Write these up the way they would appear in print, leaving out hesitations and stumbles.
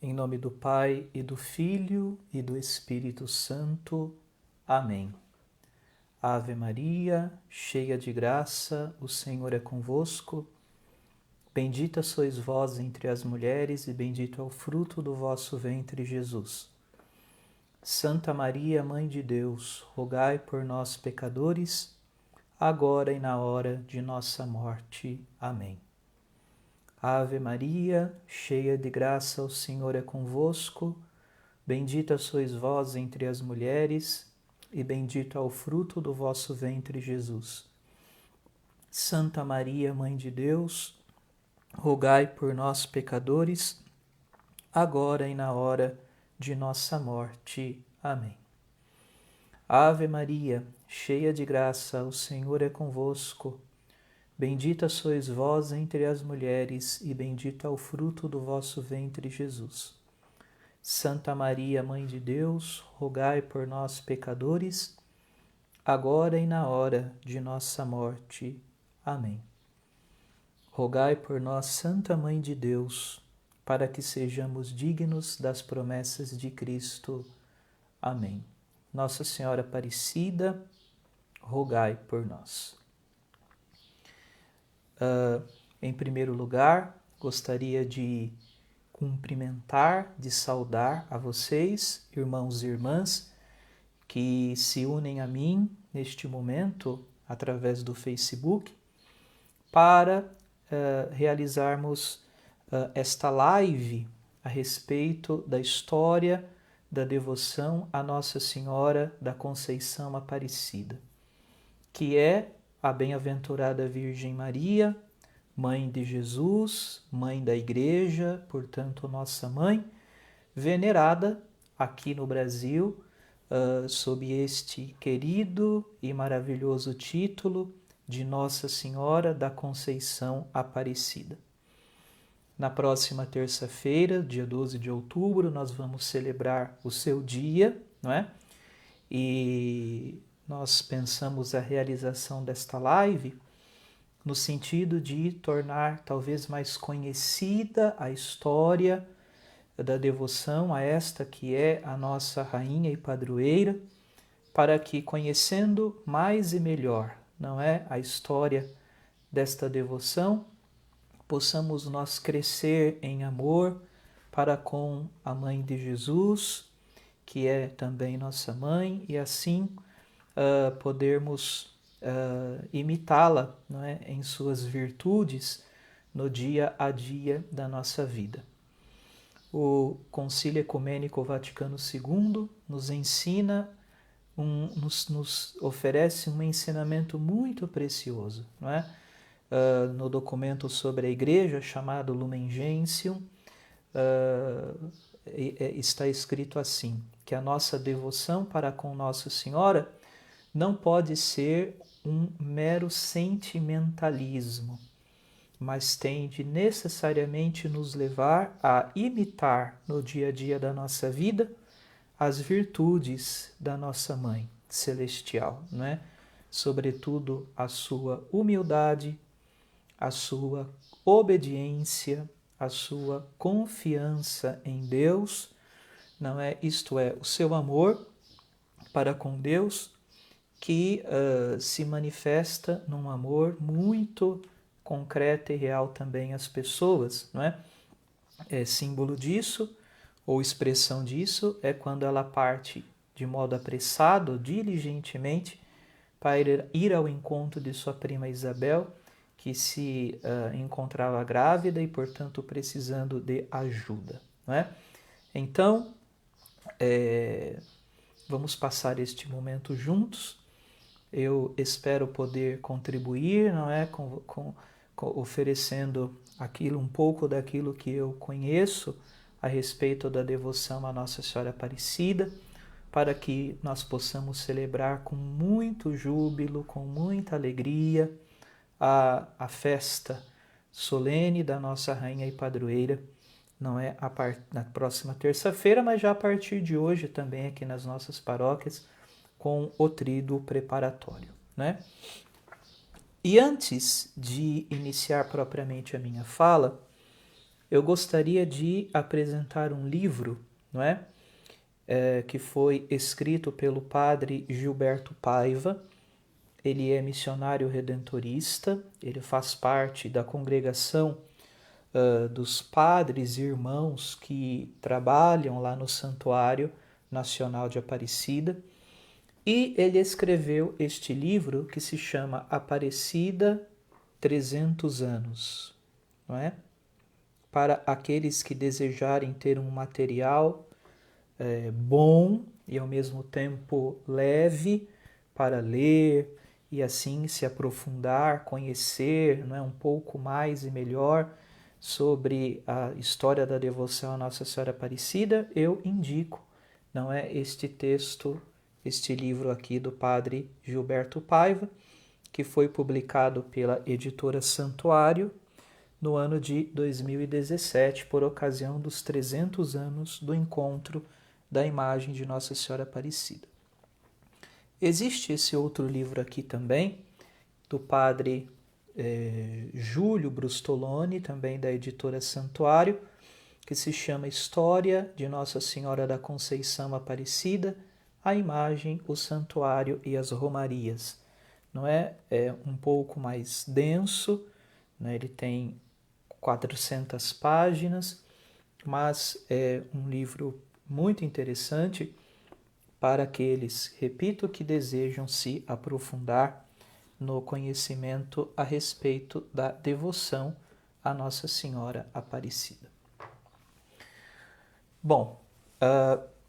Em nome do Pai, e do Filho, e do Espírito Santo. Amém. Ave Maria, cheia de graça, o Senhor é convosco. Bendita sois vós entre as mulheres, e bendito é o fruto do vosso ventre, Jesus. Santa Maria, Mãe de Deus, rogai por nós, pecadores, agora e na hora de nossa morte. Amém. Ave Maria, cheia de graça, o Senhor é convosco. Bendita sois vós entre as mulheres, e bendito é o fruto do vosso ventre, Jesus. Santa Maria, Mãe de Deus, rogai por nós, pecadores, agora e na hora de nossa morte. Amém. Ave Maria, cheia de graça, o Senhor é convosco. Bendita sois vós entre as mulheres, e bendito é o fruto do vosso ventre, Jesus. Santa Maria, Mãe de Deus, rogai por nós, pecadores, agora e na hora de nossa morte. Amém. Rogai por nós, Santa Mãe de Deus, para que sejamos dignos das promessas de Cristo. Amém. Nossa Senhora Aparecida, rogai por nós. Em primeiro lugar, gostaria de cumprimentar, de saudar a vocês, irmãos e irmãs, que se unem a mim neste momento, através do Facebook, para realizarmos esta live a respeito da história da devoção à Nossa Senhora da Conceição Aparecida, que é a bem-aventurada Virgem Maria, Mãe de Jesus, Mãe da Igreja, portanto, nossa Mãe, venerada aqui no Brasil, sob este querido e maravilhoso título de Nossa Senhora da Conceição Aparecida. Na próxima terça-feira, dia 12 de outubro, nós vamos celebrar o seu dia, não é? E nós pensamos a realização desta live no sentido de tornar talvez mais conhecida a história da devoção a esta que é a nossa rainha e padroeira, para que, conhecendo mais e melhor, não é, a história desta devoção, possamos nós crescer em amor para com a Mãe de Jesus, que é também nossa mãe, e assim podermos imitá-la, não é, em suas virtudes no dia a dia da nossa vida. O Concílio Ecumênico Vaticano II nos ensina, nos oferece um ensinamento muito precioso, não é? No documento sobre a Igreja, chamado Lumen Gentium, está escrito assim, que a nossa devoção para com Nossa Senhora não pode ser um mero sentimentalismo, mas tem de necessariamente nos levar a imitar no dia a dia da nossa vida as virtudes da nossa Mãe Celestial, não é? Sobretudo a sua humildade, a sua obediência, a sua confiança em Deus, não é? Isto é, o seu amor para com Deus, que se manifesta num amor muito concreto e real também às pessoas, não é? Símbolo disso, ou expressão disso, é quando ela parte de modo apressado, diligentemente, para ir ao encontro de sua prima Isabel, que se encontrava grávida e, portanto, precisando de ajuda, não é? Então, vamos passar este momento juntos. Eu espero poder contribuir, não é, oferecendo um pouco daquilo que eu conheço a respeito da devoção à Nossa Senhora Aparecida, para que nós possamos celebrar com muito júbilo, com muita alegria, a festa solene da nossa Rainha e Padroeira, não é na próxima terça-feira, mas já a partir de hoje também aqui nas nossas paróquias, com o tríduo preparatório, né? E antes de iniciar propriamente a minha fala, eu gostaria de apresentar um livro, não é? Que foi escrito pelo padre Gilberto Paiva. Ele é missionário redentorista, ele faz parte da congregação dos padres e irmãos que trabalham lá no Santuário Nacional de Aparecida. E ele escreveu este livro que se chama Aparecida 300 anos, não é? Para aqueles que desejarem ter um material bom e ao mesmo tempo leve para ler e assim se aprofundar, conhecer, não é, um pouco mais e melhor sobre a história da devoção à Nossa Senhora Aparecida, eu indico, não é, este texto, este livro aqui do padre Gilberto Paiva, que foi publicado pela editora Santuário no ano de 2017, por ocasião dos 300 anos do encontro da imagem de Nossa Senhora Aparecida. Existe esse outro livro aqui também, do padre Júlio Brustoloni, também da editora Santuário, que se chama História de Nossa Senhora da Conceição Aparecida, a imagem, o santuário e as romarias. Não é? É um pouco mais denso, né? Ele tem 400 páginas, mas é um livro muito interessante para aqueles, repito, que desejam se aprofundar no conhecimento a respeito da devoção à Nossa Senhora Aparecida. Bom,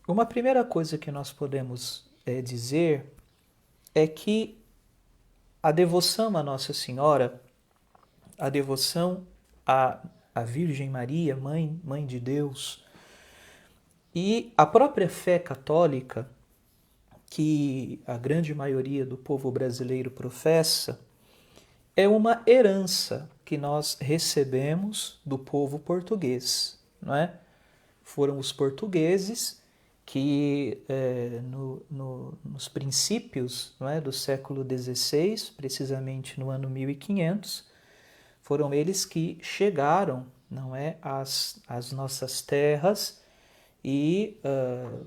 uma primeira coisa que nós podemos dizer é que a devoção à Nossa Senhora, a devoção à Virgem Maria, Mãe de Deus, e a própria fé católica, que a grande maioria do povo brasileiro professa, é uma herança que nós recebemos do povo português, não é? Foram os portugueses que, nos princípios, não é, do século XVI, precisamente no ano 1500, foram eles que chegaram, não é, às nossas terras e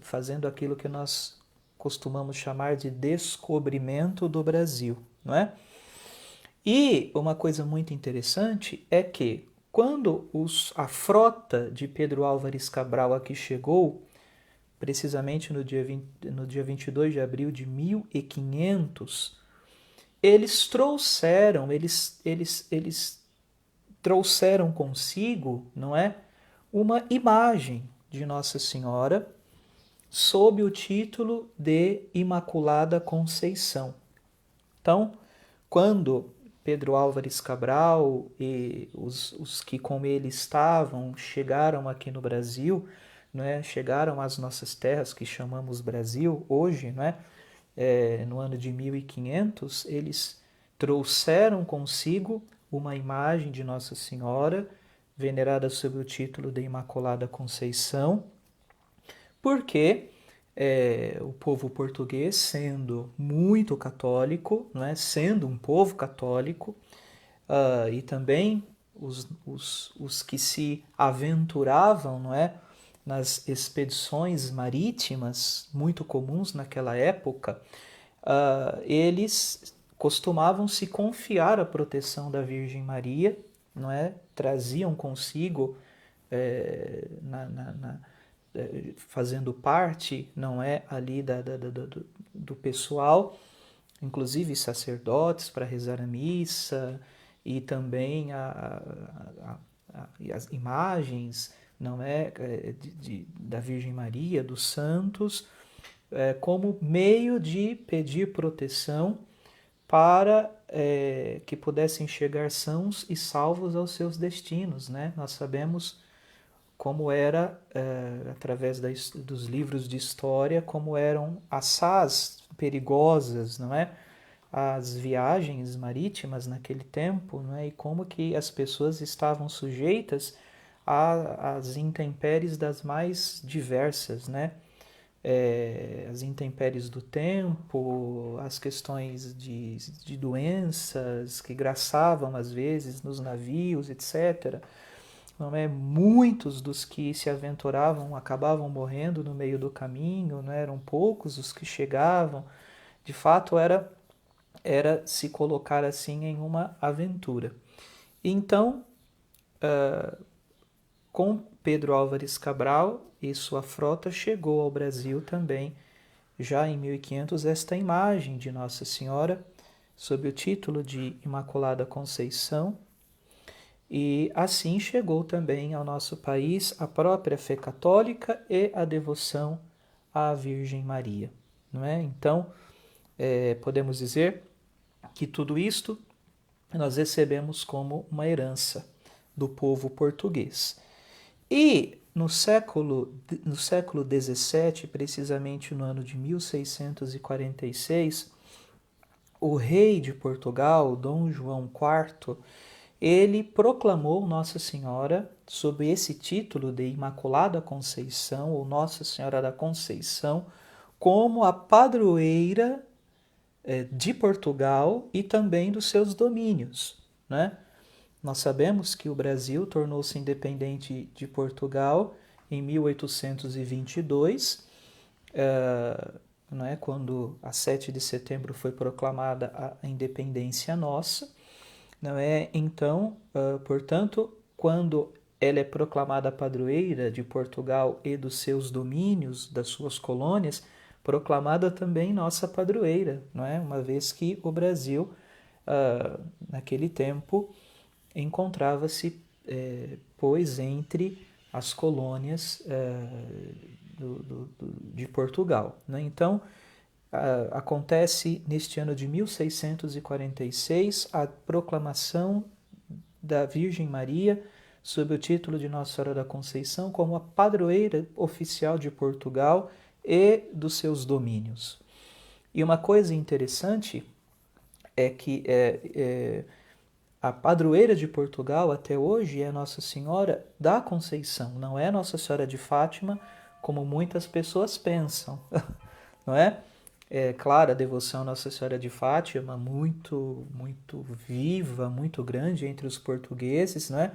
fazendo aquilo que nós costumamos chamar de descobrimento do Brasil, não é? E uma coisa muito interessante é que quando a frota de Pedro Álvares Cabral aqui chegou, precisamente no dia 22 de abril de 1500, eles trouxeram consigo, não é, uma imagem de Nossa Senhora sob o título de Imaculada Conceição. Então, quando Pedro Álvares Cabral e os que com ele estavam chegaram aqui no Brasil, né, chegaram às nossas terras, que chamamos Brasil hoje, né, no ano de 1500, eles trouxeram consigo uma imagem de Nossa Senhora, venerada sob o título de Imaculada Conceição, porque o povo português, sendo muito católico, não é? Sendo um povo católico, e também os que se aventuravam, não é? Nas expedições marítimas muito comuns naquela época, eles costumavam se confiar à proteção da Virgem Maria, não é? Traziam consigo fazendo parte, não é, ali do pessoal, inclusive sacerdotes para rezar a missa e também as imagens, não é, da Virgem Maria, dos santos, como meio de pedir proteção para que pudessem chegar sãos e salvos aos seus destinos, né? Nós sabemos como era, através dos livros de história, como eram assaz perigosas, não é? As viagens marítimas naquele tempo, não é? E como que as pessoas estavam sujeitas às intempéries das mais diversas, né? As intempéries do tempo, as questões de doenças que graçavam às vezes nos navios, etc., não é? Muitos dos que se aventuravam acabavam morrendo no meio do caminho, não eram poucos os que chegavam. De fato, era se colocar assim em uma aventura. Então, com Pedro Álvares Cabral e sua frota, chegou ao Brasil também, já em 1500, esta imagem de Nossa Senhora, sob o título de Imaculada Conceição, e assim chegou também ao nosso país a própria fé católica e a devoção à Virgem Maria, não é? Então, podemos dizer que tudo isto nós recebemos como uma herança do povo português. E no século XVII, precisamente no ano de 1646, o rei de Portugal, Dom João IV, ele proclamou Nossa Senhora sob esse título de Imaculada Conceição, ou Nossa Senhora da Conceição, como a padroeira de Portugal e também dos seus domínios, né? Nós sabemos que o Brasil tornou-se independente de Portugal em 1822, não é? Quando a 7 de setembro foi proclamada a independência nossa, não é? Então, portanto, quando ela é proclamada padroeira de Portugal e dos seus domínios, das suas colônias, proclamada também nossa padroeira, não é? Uma vez que o Brasil, naquele tempo, encontrava-se, pois, entre as colônias de Portugal, né? Então, acontece neste ano de 1646 a proclamação da Virgem Maria sob o título de Nossa Senhora da Conceição como a padroeira oficial de Portugal e dos seus domínios. E uma coisa interessante é que a padroeira de Portugal até hoje é Nossa Senhora da Conceição, não é Nossa Senhora de Fátima, como muitas pessoas pensam, não é? É claro, a devoção a Nossa Senhora de Fátima muito, muito viva, muito grande entre os portugueses, não é?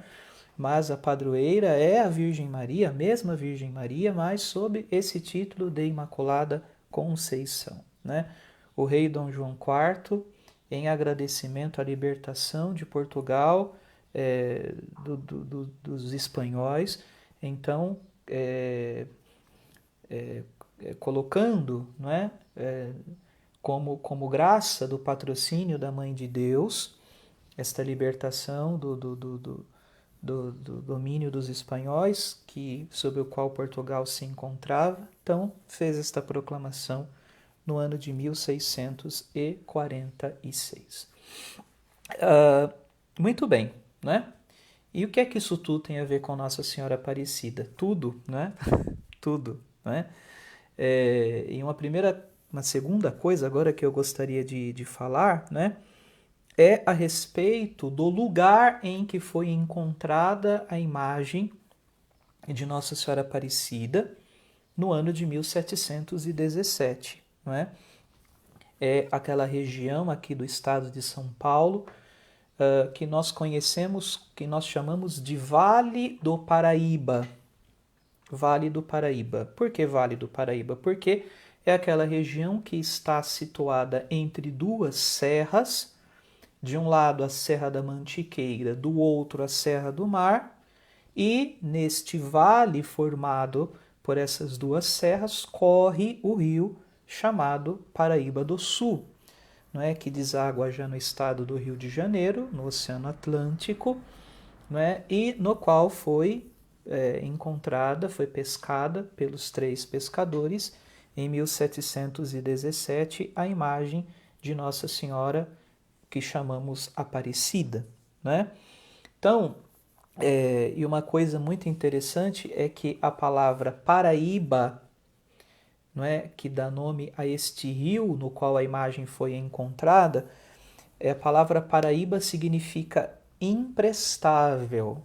Mas a padroeira é a Virgem Maria, a mesma Virgem Maria, mas sob esse título de Imaculada Conceição, né? O rei Dom João IV, em agradecimento à libertação de Portugal dos espanhóis, então colocando, não é? Como graça do patrocínio da Mãe de Deus, esta libertação do domínio dos espanhóis, sob o qual Portugal se encontrava, então fez esta proclamação no ano de 1646. Muito bem, né? E o que é que isso tudo tem a ver com Nossa Senhora Aparecida? Tudo, né? Tudo, né? E uma segunda coisa agora que eu gostaria de falar, né? É a respeito do lugar em que foi encontrada a imagem de Nossa Senhora Aparecida no ano de 1717, não é? É aquela região aqui do estado de São Paulo que nós conhecemos, que nós chamamos de Vale do Paraíba. Vale do Paraíba. Por que Vale do Paraíba? Porque é aquela região que está situada entre duas serras, de um lado a Serra da Mantiqueira, do outro a Serra do Mar, e neste vale formado por essas duas serras corre o rio chamado Paraíba do Sul, não é? Que deságua já no estado do Rio de Janeiro, no Oceano Atlântico, não é? E no qual foi encontrada, foi pescada pelos 3 pescadores em 1717 a imagem de Nossa Senhora que chamamos Aparecida, né? Então, e uma coisa muito interessante é que a palavra Paraíba, não é, que dá nome a este rio no qual a imagem foi encontrada, a palavra Paraíba significa imprestável,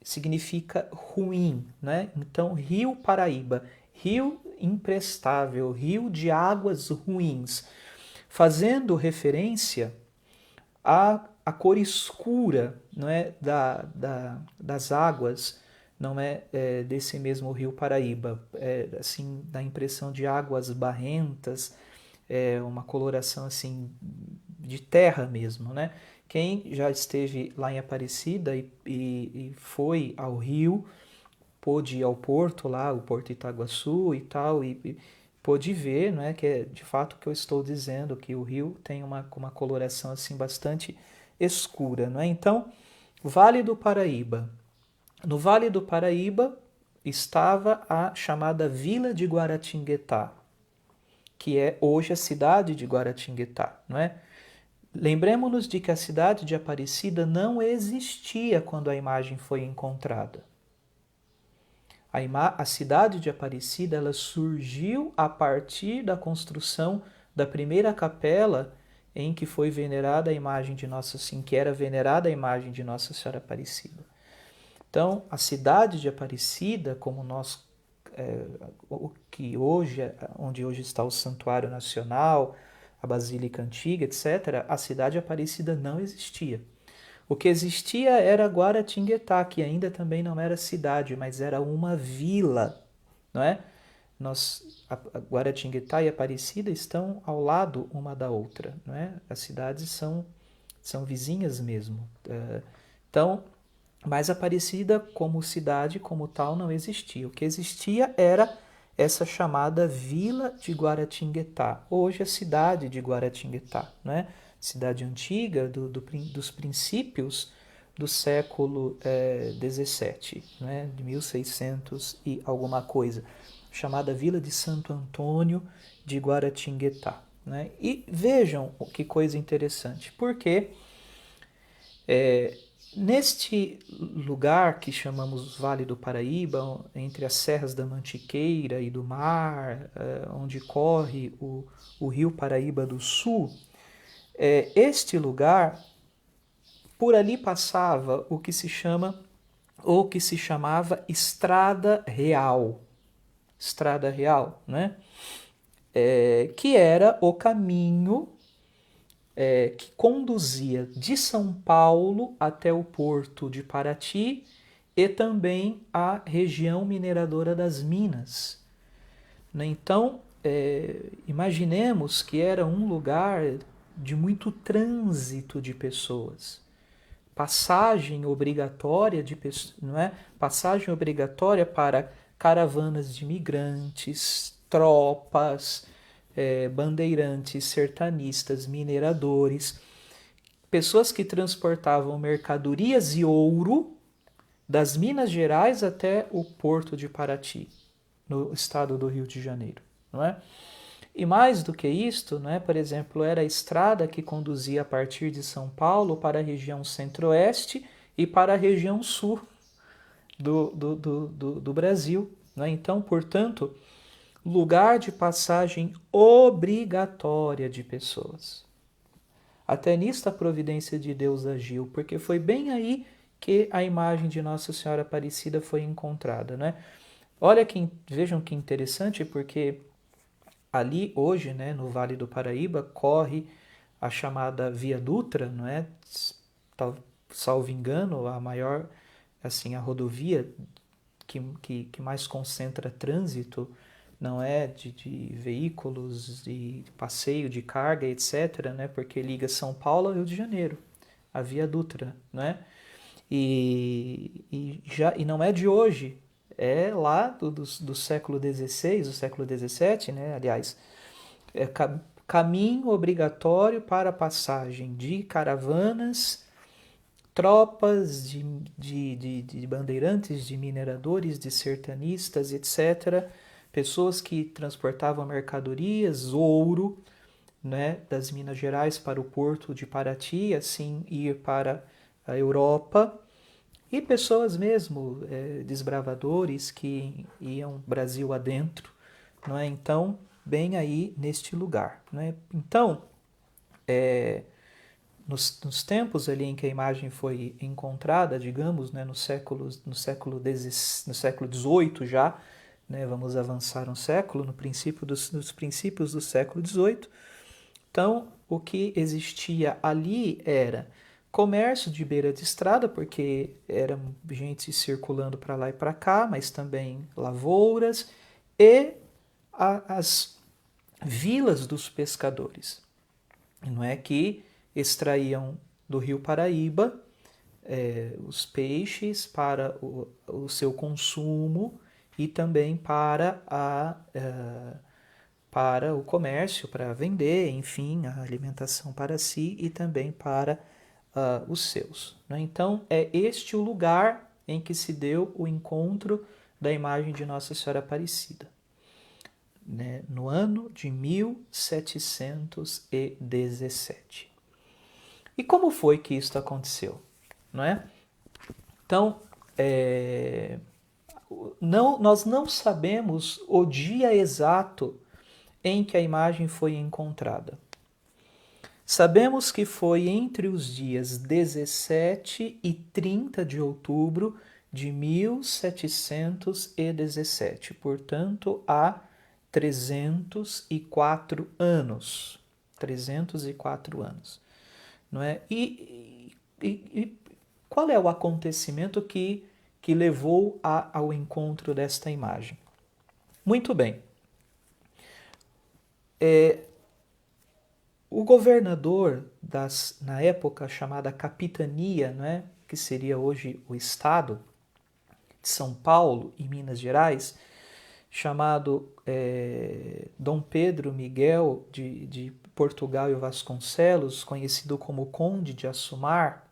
significa ruim, né? Então, Rio Paraíba, rio imprestável, rio de águas ruins, fazendo referência a a cor escura, não é, das águas, não é, desse mesmo rio Paraíba, assim, dá a impressão de águas barrentas, uma coloração assim de terra mesmo, né? Quem já esteve lá em Aparecida e foi ao rio, pôde ir ao porto lá, o Porto Itaguaçu e tal, e pôde ver, né, que é de fato o que eu estou dizendo, que o rio tem uma coloração assim bastante escura, não é? Então, Vale do Paraíba. No Vale do Paraíba estava a chamada Vila de Guaratinguetá, que é hoje a cidade de Guaratinguetá, não é? Lembremos-nos de que a cidade de Aparecida não existia quando a imagem foi encontrada. A cidade de Aparecida ela surgiu a partir da construção da primeira capela em que foi venerada a imagem de Nossa Senhora, que era venerada a imagem de Nossa Senhora Aparecida. Então, a cidade de Aparecida, como nós, que hoje, onde hoje está o Santuário Nacional, a Basílica Antiga, etc., a cidade de Aparecida não existia. O que existia era Guaratinguetá, que ainda também não era cidade, mas era uma vila, não é? A Guaratinguetá e Aparecida estão ao lado uma da outra, não é? As cidades são vizinhas mesmo. Então, mas Aparecida como cidade, como tal, não existia. O que existia era essa chamada Vila de Guaratinguetá, hoje a cidade de Guaratinguetá, né? Cidade antiga dos princípios do século XVII, né? De 1600 e alguma coisa, chamada Vila de Santo Antônio de Guaratinguetá. Né? E vejam que coisa interessante, porque neste lugar que chamamos Vale do Paraíba, entre as serras da Mantiqueira e do Mar, onde corre o rio Paraíba do Sul, este lugar, por ali passava o que se chama, ou que se chamava Estrada Real. Estrada Real, né? Que era o caminho que conduzia de São Paulo até o porto de Paraty e também a região mineradora das Minas. Então, imaginemos que era um lugar de muito trânsito de pessoas. Passagem obrigatória de não é? Passagem obrigatória para caravanas de migrantes, tropas, bandeirantes, sertanistas, mineradores, pessoas que transportavam mercadorias e ouro das Minas Gerais até o porto de Paraty, no estado do Rio de Janeiro, não é? E mais do que isto, né, por exemplo, era a estrada que conduzia a partir de São Paulo para a região centro-oeste e para a região sul do Brasil. Né? Então, portanto, lugar de passagem obrigatória de pessoas. Até nisto a providência de Deus agiu, porque foi bem aí que a imagem de Nossa Senhora Aparecida foi encontrada. Né? Vejam que interessante, porque ali hoje, né, no Vale do Paraíba, corre a chamada Via Dutra, não é? Salvo engano, a maior, assim, a rodovia que mais concentra trânsito, não é? De veículos, de passeio, de carga, etc., né? Porque liga São Paulo ao Rio de Janeiro, a Via Dutra, né? E não é de hoje, é lá do século XVI, do século XVII, né? Aliás, caminho obrigatório para a passagem de caravanas, tropas de bandeirantes, de mineradores, de sertanistas, etc., pessoas que transportavam mercadorias, ouro, né, das Minas Gerais para o porto de Paraty, assim ir para a Europa, e pessoas mesmo, desbravadores que iam Brasil adentro, não é? Então, bem aí neste lugar, né? Então, nos tempos ali em que a imagem foi encontrada, digamos, né, no século XVIII já, né, vamos avançar um século, nos princípios do século XVIII. Então, o que existia ali era comércio de beira de estrada, porque era gente circulando para lá e para cá, mas também lavouras e as vilas dos pescadores. Não é que extraíam do rio Paraíba os peixes para o seu consumo e também para o comércio, para vender, enfim, a alimentação para si e também para os seus. Né? Então, é este o lugar em que se deu o encontro da imagem de Nossa Senhora Aparecida, né? No ano de 1717. E como foi que isso aconteceu? Não é? Então, nós não sabemos o dia exato em que a imagem foi encontrada. Sabemos que foi entre os dias 17 e 30 de outubro de 1717, portanto, há 304 anos. 304 anos. Não é? E qual é o acontecimento que levou ao encontro desta imagem? Muito bem. O governador na época chamada capitania, né, que seria hoje o estado de São Paulo e Minas Gerais, chamado Dom Pedro Miguel de Portugal e Vasconcelos, conhecido como Conde de Assumar,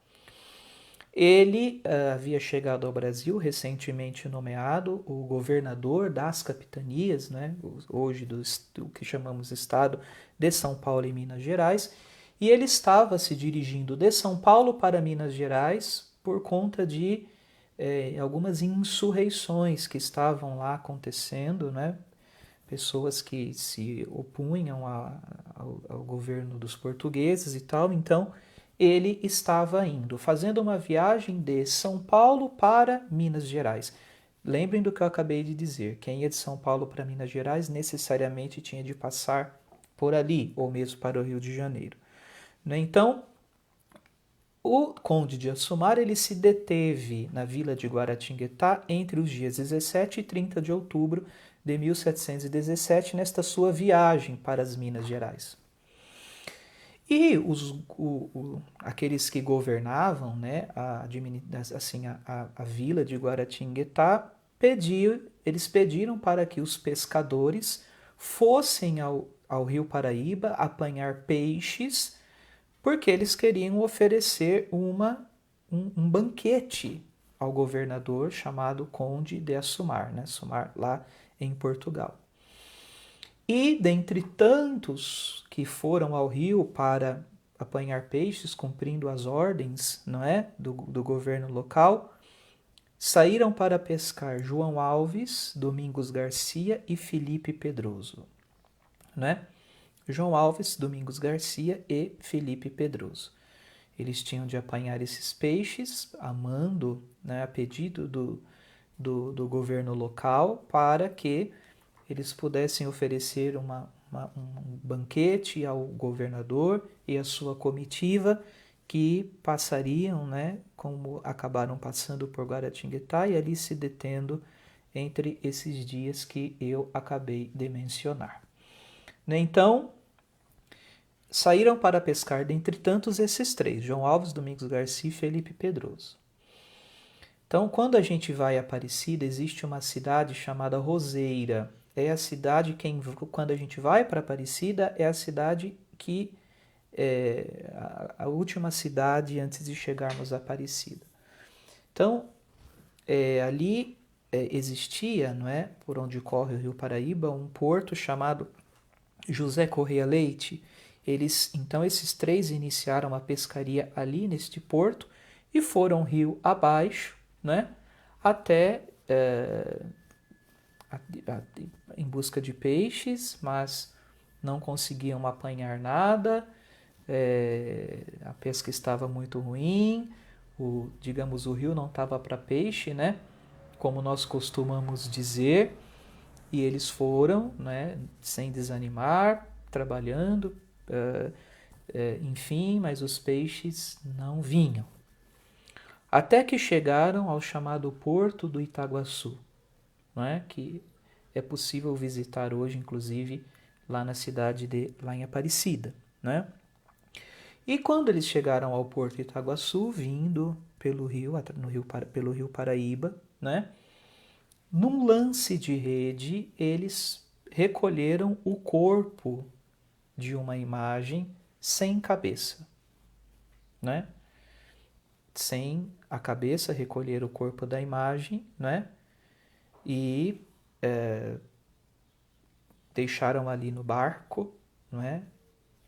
ele havia chegado ao Brasil, recentemente nomeado o governador das capitanias, né, hoje do que chamamos estado de São Paulo e Minas Gerais, e ele estava se dirigindo de São Paulo para Minas Gerais por conta de algumas insurreições que estavam lá acontecendo, né, pessoas que se opunham ao governo dos portugueses e tal, então ele estava indo, fazendo uma viagem de São Paulo para Minas Gerais. Lembrem do que eu acabei de dizer, quem ia de São Paulo para Minas Gerais necessariamente tinha de passar por ali, ou mesmo para o Rio de Janeiro. Então, o Conde de Assumar ele se deteve na vila de Guaratinguetá entre os dias 17 e 30 de outubro de 1717, nesta sua viagem para as Minas Gerais. E aqueles que governavam, né, a vila de Guaratinguetá, eles pediram para que os pescadores fossem ao Rio Paraíba apanhar peixes, porque eles queriam oferecer um banquete ao governador chamado Conde de Assumar, né, Assumar lá em Portugal. E dentre tantos que foram ao rio para apanhar peixes, cumprindo as ordens, não é, do governo local, saíram para pescar João Alves, Domingos Garcia e Felipe Pedroso, né? João Alves, Domingos Garcia e Felipe Pedroso. Eles tinham de apanhar esses peixes a mando, né, a pedido do governo local, para que eles pudessem oferecer um banquete ao governador e à sua comitiva, que passariam, né, como acabaram passando por Guaratinguetá e ali se detendo entre esses dias que eu acabei de mencionar. Então, saíram para pescar, dentre tantos, esses três, João Alves, Domingos Garcia e Felipe Pedroso. Então, quando a gente vai a Aparecida, existe uma cidade chamada Roseira. É a cidade quando a gente vai para Aparecida, é a cidade que é a última cidade antes de chegarmos a Aparecida. Então, ali existia, não é, por onde corre o Rio Paraíba, um porto chamado José Correia Leite. Então, esses três iniciaram a pescaria ali neste porto e foram rio abaixo, né, até em busca de peixes, mas não conseguiam apanhar nada, a pesca estava muito ruim, digamos, o rio não estava para peixe, né, como nós costumamos dizer, e eles foram, né, sem desanimar, trabalhando, enfim, mas os peixes não vinham. Até que chegaram ao chamado Porto do Itaguaçu, não é? Que é possível visitar hoje, inclusive, lá na cidade lá em Aparecida, né? E quando eles chegaram ao Porto Itaguaçu, vindo pelo rio Paraíba, né? Num lance de rede, eles recolheram o corpo de uma imagem sem cabeça, né? Sem a cabeça, recolheram o corpo da imagem, né? E deixaram ali no barco, não é?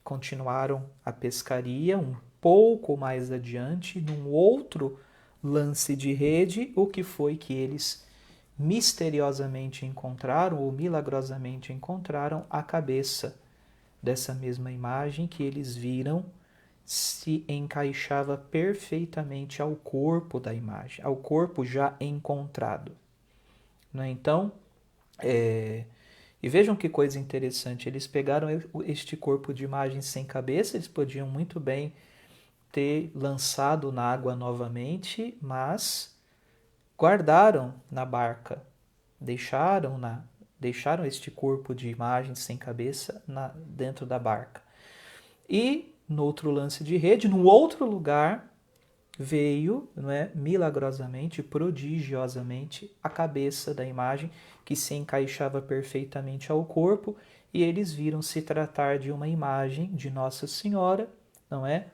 Continuaram a pescaria um pouco mais adiante, num outro lance de rede, o que foi que eles misteriosamente encontraram ou milagrosamente encontraram a cabeça dessa mesma imagem que eles viram se encaixava perfeitamente ao corpo da imagem, ao corpo já encontrado. Né? Então, e vejam que coisa interessante, eles pegaram este corpo de imagem sem cabeça, eles podiam muito bem ter lançado na água novamente, mas guardaram na barca, deixaram este corpo de imagem sem cabeça dentro da barca. E no outro lance de rede, no outro lugar, veio, não é, milagrosamente, prodigiosamente, a cabeça da imagem que se encaixava perfeitamente ao corpo, e eles viram se tratar de uma imagem de Nossa Senhora, não é,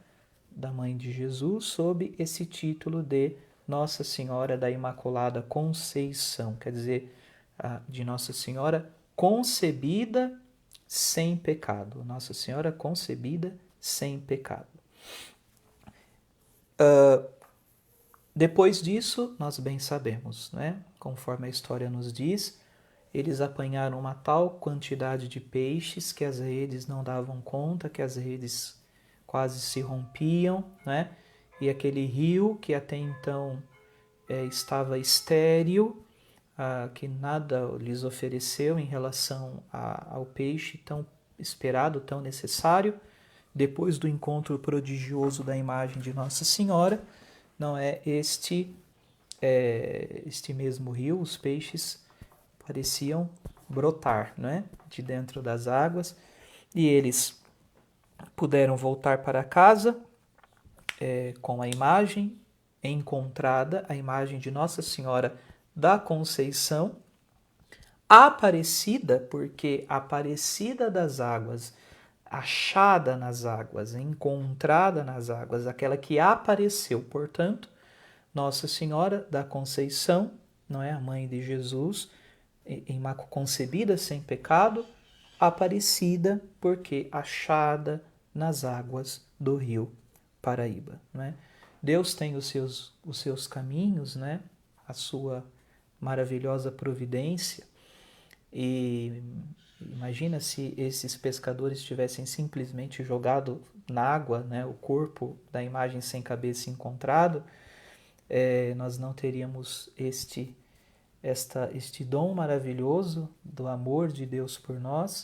da Mãe de Jesus, sob esse título de Nossa Senhora da Imaculada Conceição, quer dizer, de Nossa Senhora concebida sem pecado, Nossa Senhora concebida sem pecado. Depois disso, nós bem sabemos, né? Conforme a história nos diz, eles apanharam uma tal quantidade de peixes que as redes não davam conta, que as redes quase se rompiam, né? E aquele rio que até então estava estéril, que nada lhes ofereceu em relação ao peixe tão esperado, tão necessário, depois do encontro prodigioso da imagem de Nossa Senhora, não é este mesmo rio, os peixes pareciam brotar, né, de dentro das águas, e eles puderam voltar para casa com a imagem encontrada, a imagem de Nossa Senhora da Conceição, Aparecida, porque Aparecida das águas, achada nas águas, encontrada nas águas, aquela que apareceu, portanto, Nossa Senhora da Conceição, não é a mãe de Jesus, concebida sem pecado, Aparecida, porque achada nas águas do rio Paraíba, não é? Deus tem os seus caminhos, né? A sua maravilhosa providência. E imagina se esses pescadores tivessem simplesmente jogado na água, né, o corpo da imagem sem cabeça encontrado, nós não teríamos este dom maravilhoso do amor de Deus por nós,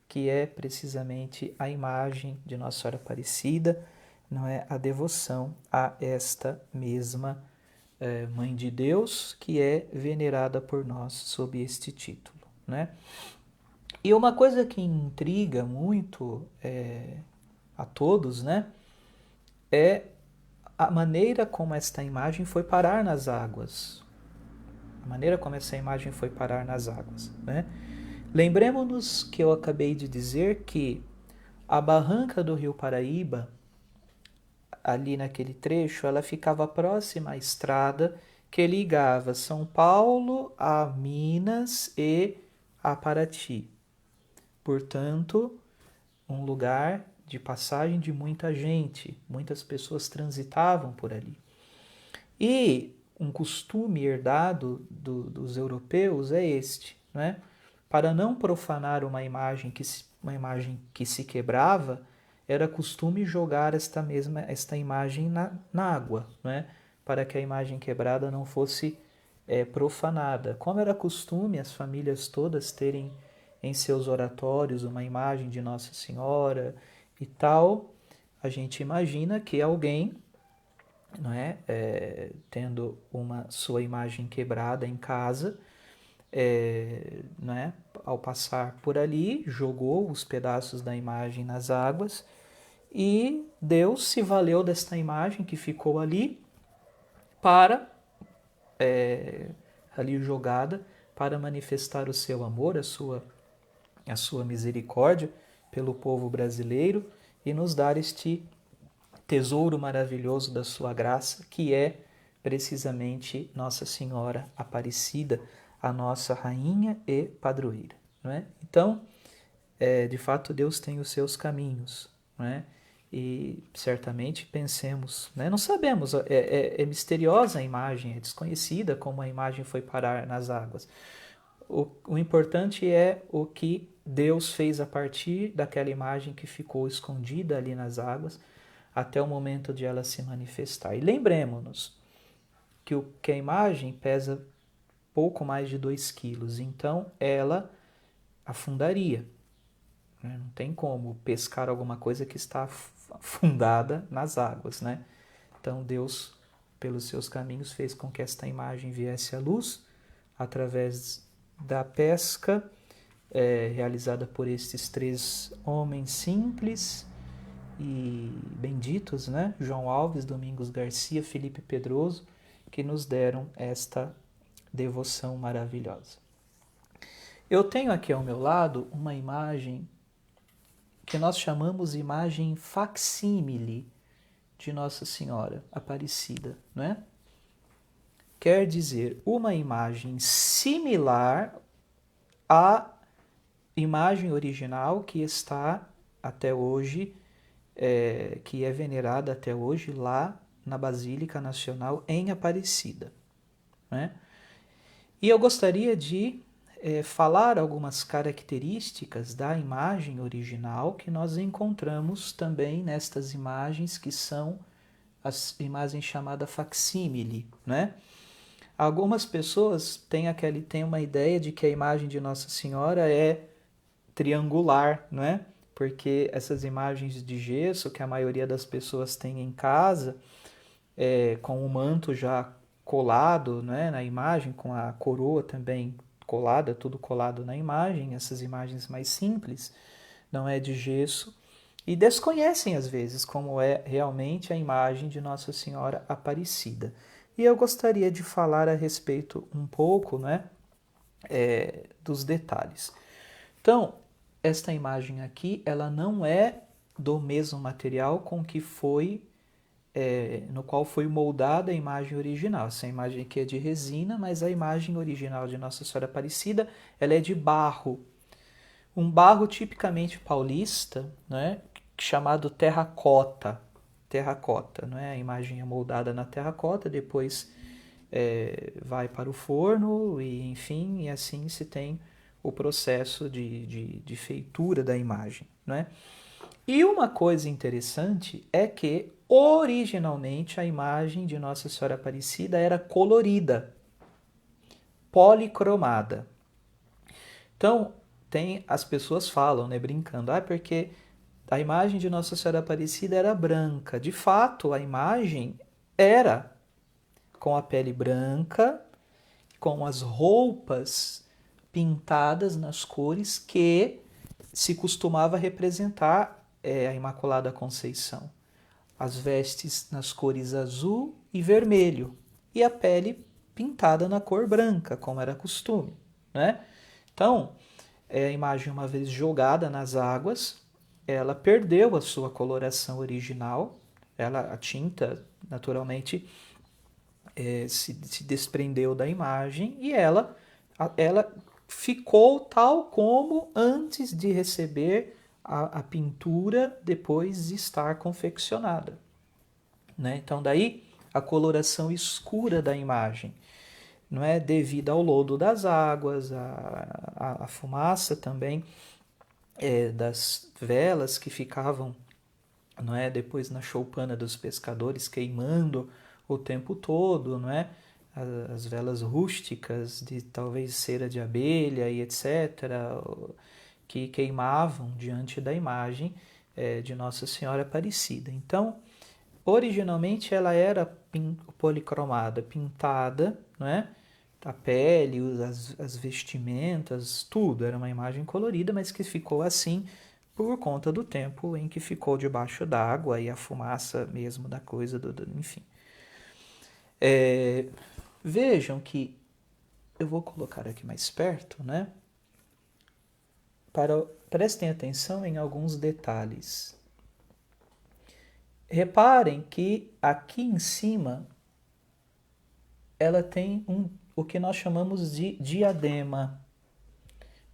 que é precisamente a imagem de Nossa Senhora Aparecida, não é, a devoção a esta mesma Mãe de Deus, que é venerada por nós sob este título, né? E uma coisa que intriga muito a todos, né, é a maneira como esta imagem foi parar nas águas. A maneira como essa imagem foi parar nas águas, né? Lembremos-nos que eu acabei de dizer que a barranca do rio Paraíba, ali naquele trecho, ela ficava próxima à estrada que ligava São Paulo a Minas e a Paraty. Portanto, um lugar de passagem de muita gente, muitas pessoas transitavam por ali. E um costume herdado dos europeus é este, né? Para não profanar uma imagem que se quebrava, era costume jogar esta imagem na água, né? Para que a imagem quebrada não fosse profanada. Como era costume as famílias todas terem em seus oratórios uma imagem de Nossa Senhora e tal, a gente imagina que alguém, não é, tendo sua imagem quebrada em casa, não é, ao passar por ali, jogou os pedaços da imagem nas águas e Deus se valeu desta imagem que ficou ali para, ali jogada, para manifestar o seu amor, a sua misericórdia pelo povo brasileiro e nos dar este tesouro maravilhoso da sua graça, que é precisamente Nossa Senhora Aparecida, a nossa rainha e padroeira. Não é? Então, de fato, Deus tem os seus caminhos, não é? E certamente pensemos, né? Não sabemos, é misteriosa a imagem, é desconhecida como a imagem foi parar nas águas. O importante é o que Deus fez a partir daquela imagem que ficou escondida ali nas águas até o momento de ela se manifestar. E lembremos-nos que a imagem pesa pouco mais de 2 quilos, então ela afundaria. Não tem como pescar alguma coisa que está afundada nas águas, né? Então Deus, pelos seus caminhos, fez com que esta imagem viesse à luz através da pesca realizada por estes 3 homens simples e benditos, né? João Alves, Domingos Garcia, Felipe Pedroso, que nos deram esta devoção maravilhosa. Eu tenho aqui ao meu lado uma imagem que nós chamamos de imagem facsímile de Nossa Senhora Aparecida, não é? Quer dizer, uma imagem similar à imagem original que está até hoje, que é venerada até hoje lá na Basílica Nacional em Aparecida, né? E eu gostaria de falar algumas características da imagem original que nós encontramos também nestas imagens que são as imagens chamadas facsímile, né? Algumas pessoas têm uma ideia de que a imagem de Nossa Senhora é triangular, não é? Porque essas imagens de gesso que a maioria das pessoas tem em casa, com o manto já colado, né, na imagem, com a coroa também colada, tudo colado na imagem, essas imagens mais simples, não é de gesso, e desconhecem às vezes como é realmente a imagem de Nossa Senhora Aparecida. E eu gostaria de falar a respeito um pouco, né, dos detalhes. Então, esta imagem aqui, ela não é do mesmo material com que foi no qual foi moldada a imagem original. Essa imagem aqui é de resina, mas a imagem original de Nossa Senhora Aparecida, ela é de barro. Um barro tipicamente paulista, né, chamado terracota. Terracota, não é? A imagem é moldada na terracota, depois vai para o forno e, enfim, e assim se tem o processo de feitura da imagem, né? E uma coisa interessante é que originalmente a imagem de Nossa Senhora Aparecida era colorida, policromada. Então, as pessoas falam, né, brincando, porque a imagem de Nossa Senhora Aparecida era branca. De fato, a imagem era com a pele branca, com as roupas pintadas nas cores que se costumava representar a Imaculada Conceição. As vestes nas cores azul e vermelho e a pele pintada na cor branca, como era costume, né? Então, a imagem, uma vez jogada nas águas, ela perdeu a sua coloração original, a tinta, naturalmente, se desprendeu da imagem e ela ficou tal como antes de receber a pintura depois de estar confeccionada, né? Então daí a coloração escura da imagem, não é, devido ao lodo das águas, a fumaça também das velas que ficavam, não é, depois na choupana dos pescadores queimando o tempo todo, não é? As velas rústicas de talvez cera de abelha e etc., que queimavam diante da imagem, de Nossa Senhora Aparecida. Então, originalmente ela era policromada, pintada, né? A pele, as vestimentas, tudo. Era uma imagem colorida, mas que ficou assim por conta do tempo em que ficou debaixo d'água e a fumaça mesmo da coisa, enfim. Vejam que eu vou colocar aqui mais perto, né? Prestem atenção em alguns detalhes. Reparem que aqui em cima ela tem o que nós chamamos de diadema.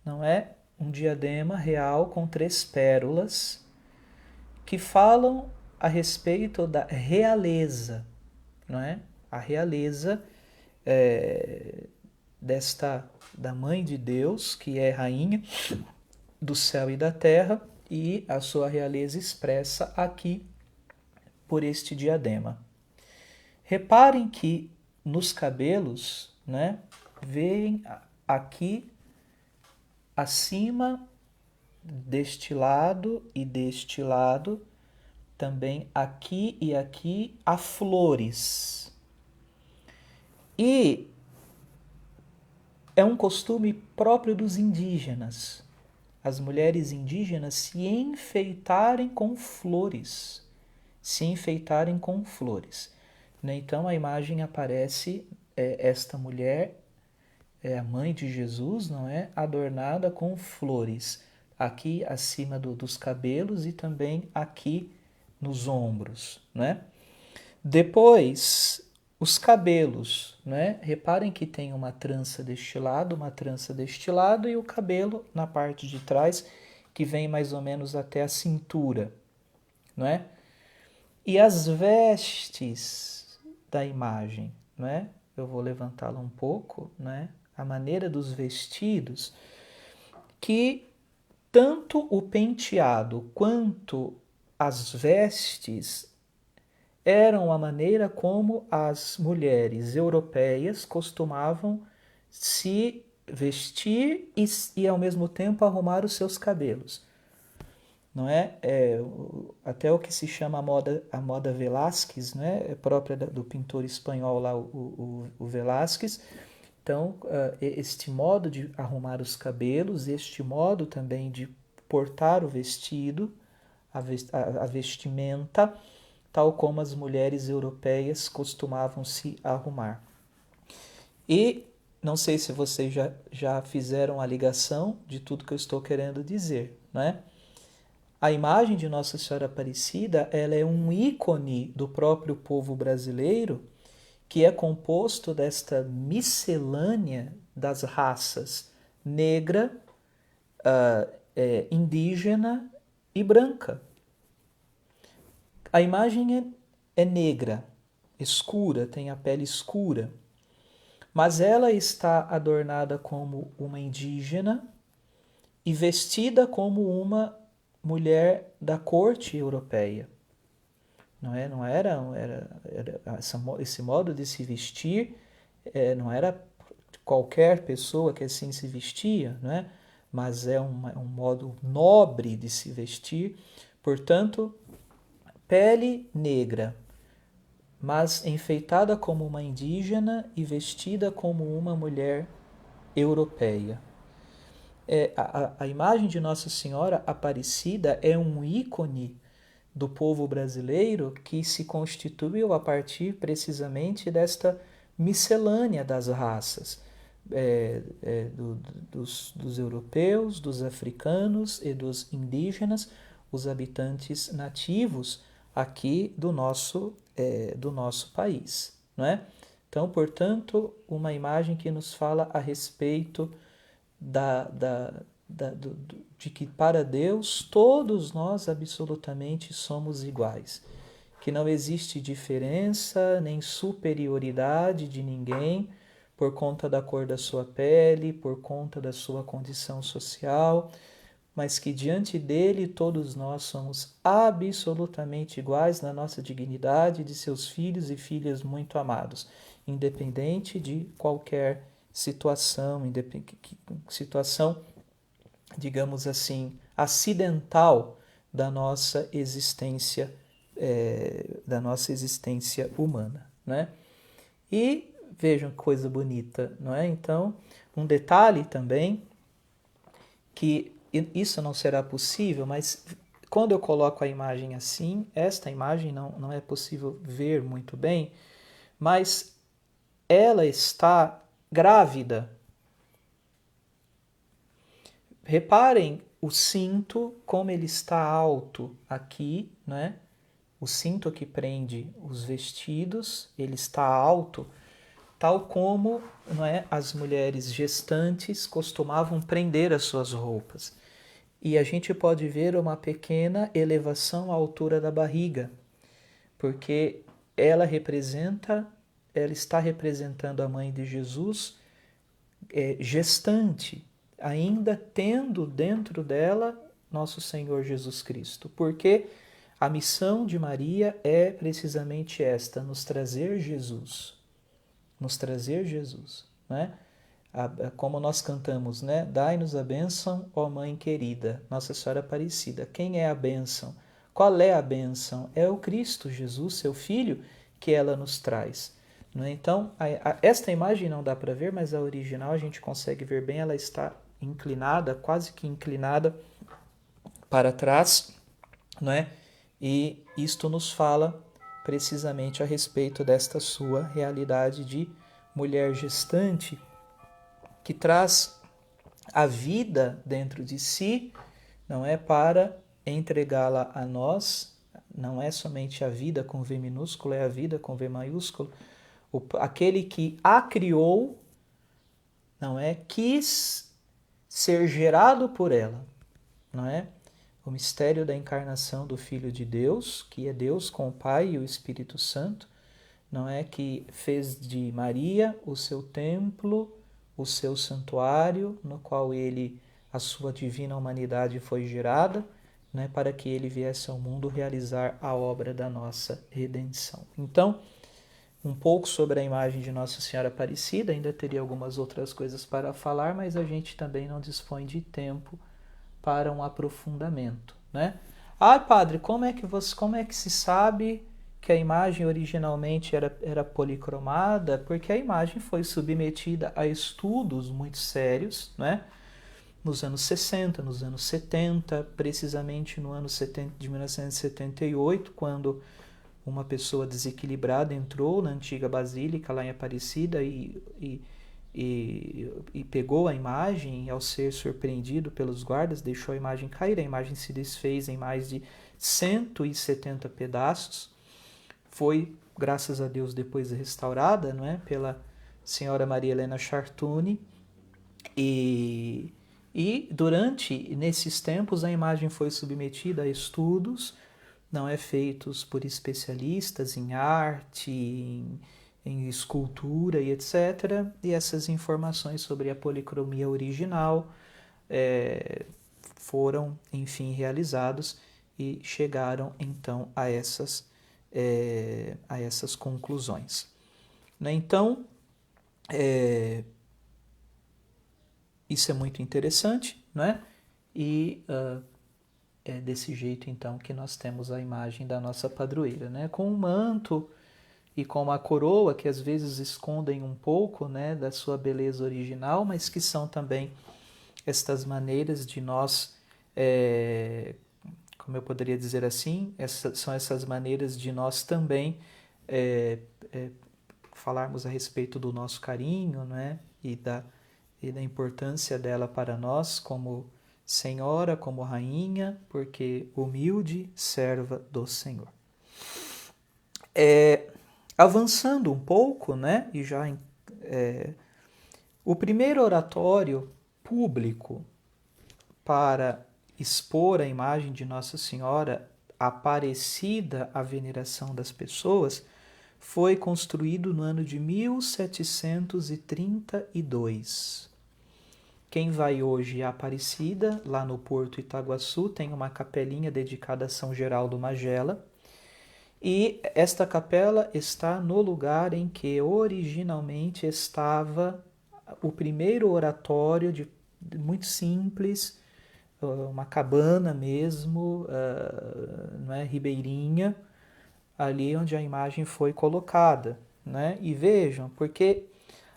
Não é? Um diadema real com 3 pérolas que falam a respeito da realeza, não é? A realeza da Mãe de Deus, que é rainha do céu e da terra, e a sua realeza expressa aqui por este diadema. Reparem que nos cabelos, né, veem aqui acima deste lado e deste lado, também aqui e aqui, há flores. E é um costume próprio dos indígenas, as mulheres indígenas se enfeitarem com flores. Se enfeitarem com flores. Então a imagem aparece, esta mulher, a mãe de Jesus, não é? Adornada com flores, aqui acima dos cabelos e também aqui nos ombros, né? Depois, os cabelos, né? Reparem que tem uma trança deste lado, uma trança deste lado e o cabelo na parte de trás, que vem mais ou menos até a cintura, não é? E as vestes da imagem, né? Eu vou levantá-la um pouco, né? A maneira dos vestidos, que tanto o penteado quanto as vestes eram a maneira como as mulheres europeias costumavam se vestir e ao mesmo tempo arrumar os seus cabelos. Não é? Até o que se chama a moda Velázquez, né? É própria do pintor espanhol lá, o Velázquez. Então, este modo de arrumar os cabelos, este modo também de portar o vestido, a vestimenta, tal como as mulheres europeias costumavam se arrumar. E não sei se vocês já fizeram a ligação de tudo que eu estou querendo dizer, né? A imagem de Nossa Senhora Aparecida, ela é um ícone do próprio povo brasileiro, que é composto desta miscelânea das raças negra, indígena e branca. A imagem é negra, escura, tem a pele escura, mas ela está adornada como uma indígena e vestida como uma mulher da corte europeia. Não era esse modo de se vestir, não era qualquer pessoa que assim se vestia, não é? Mas é um modo nobre de se vestir. Portanto, pele negra, mas enfeitada como uma indígena e vestida como uma mulher europeia. A imagem de Nossa Senhora Aparecida é um ícone do povo brasileiro que se constituiu a partir precisamente desta miscelânea das raças, dos europeus, dos africanos e dos indígenas, os habitantes nativos aqui do nosso país, não é? Então, portanto, uma imagem que nos fala a respeito de que para Deus todos nós absolutamente somos iguais, que não existe diferença nem superioridade de ninguém por conta da cor da sua pele, por conta da sua condição social, mas que diante dele todos nós somos absolutamente iguais na nossa dignidade de seus filhos e filhas muito amados, independente de qualquer situação, digamos assim, acidental da nossa existência, humana, né? E vejam que coisa bonita, não é? Então, um detalhe também, que isso não será possível, mas quando eu coloco a imagem assim, esta imagem não é possível ver muito bem, mas ela está grávida. Reparem o cinto, como ele está alto aqui, né? O cinto que prende os vestidos, ele está alto, tal como, não é, as mulheres gestantes costumavam prender as suas roupas. E a gente pode ver uma pequena elevação à altura da barriga, porque ela está representando a mãe de Jesus, gestante, ainda tendo dentro dela nosso Senhor Jesus Cristo. Porque a missão de Maria é precisamente esta, nos trazer Jesus. Nos trazer Jesus, né? Como nós cantamos, né? Dai-nos a bênção, ó Mãe querida, Nossa Senhora Aparecida. Quem é a bênção? Qual é a bênção? É o Cristo Jesus, seu Filho, que ela nos traz. Né? Então, esta imagem não dá para ver, mas a original a gente consegue ver bem, ela está inclinada, quase que inclinada para trás, né? E isto nos fala precisamente a respeito desta sua realidade de mulher gestante, que traz a vida dentro de si, não é para entregá-la a nós, não é somente a vida com V minúsculo, é a vida com V maiúsculo. Aquele que a criou, não é, quis ser gerado por ela, não é? O mistério da encarnação do Filho de Deus, que é Deus com o Pai e o Espírito Santo, não é, que fez de Maria o seu templo, o seu santuário, no qual a sua divina humanidade foi gerada, né, para que ele viesse ao mundo realizar a obra da nossa redenção. Então, um pouco sobre a imagem de Nossa Senhora Aparecida, ainda teria algumas outras coisas para falar, mas a gente também não dispõe de tempo para um aprofundamento, né? Ah, padre, como é que se sabe que a imagem originalmente era policromada? Porque a imagem foi submetida a estudos muito sérios, né? Nos anos 60, nos anos 70, precisamente no ano 70, de 1978, quando uma pessoa desequilibrada entrou na antiga basílica lá em Aparecida e pegou a imagem, e ao ser surpreendido pelos guardas, deixou a imagem cair. A imagem se desfez em mais de 170 pedaços. Foi, graças a Deus, depois restaurada, não é, pela senhora Maria Helena Chartuni. E nesses tempos, a imagem foi submetida a estudos, não é, feitos por especialistas em arte, em escultura e etc. E essas informações sobre a policromia original foram, enfim, realizados e chegaram, então, a essas conclusões. Né? Então, isso é muito interessante, né? E é desse jeito, então, que nós temos a imagem da nossa padroeira, né? Com um manto e com uma coroa que às vezes escondem um pouco, né, da sua beleza original, mas que são também estas maneiras de nós, como eu poderia dizer assim, são essas maneiras de nós também falarmos a respeito do nosso carinho, né, e da importância dela para nós como Senhora, como Rainha, porque humilde serva do Senhor. Avançando um pouco, né, e já o primeiro oratório público para expor a imagem de Nossa Senhora Aparecida à veneração das pessoas foi construído no ano de 1732. Quem vai hoje à Aparecida, lá no Porto Itaguaçu, tem uma capelinha dedicada a São Geraldo Magela. E esta capela está no lugar em que originalmente estava o primeiro oratório, muito simples, uma cabana mesmo, não é, ribeirinha, ali onde a imagem foi colocada, né? E vejam, porque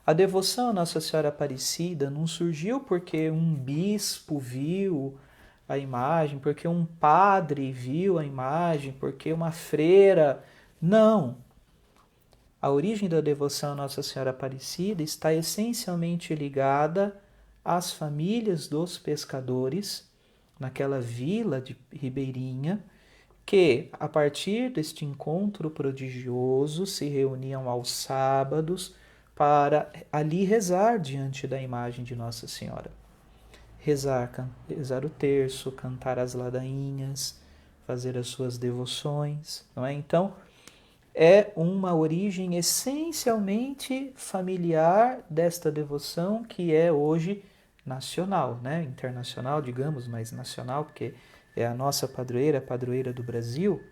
a devoção a Nossa Senhora Aparecida não surgiu porque um bispo viu a imagem, porque um padre viu a imagem, porque uma freira. Não. A origem da devoção a Nossa Senhora Aparecida está essencialmente ligada às famílias dos pescadores, naquela vila de Ribeirinha, que, a partir deste encontro prodigioso, se reuniam aos sábados para ali rezar diante da imagem de Nossa Senhora. Rezar o terço, cantar as ladainhas, fazer as suas devoções, não é? Então, é uma origem essencialmente familiar desta devoção que é hoje nacional, né? Internacional, digamos, mas nacional, porque é a nossa padroeira, a padroeira do Brasil.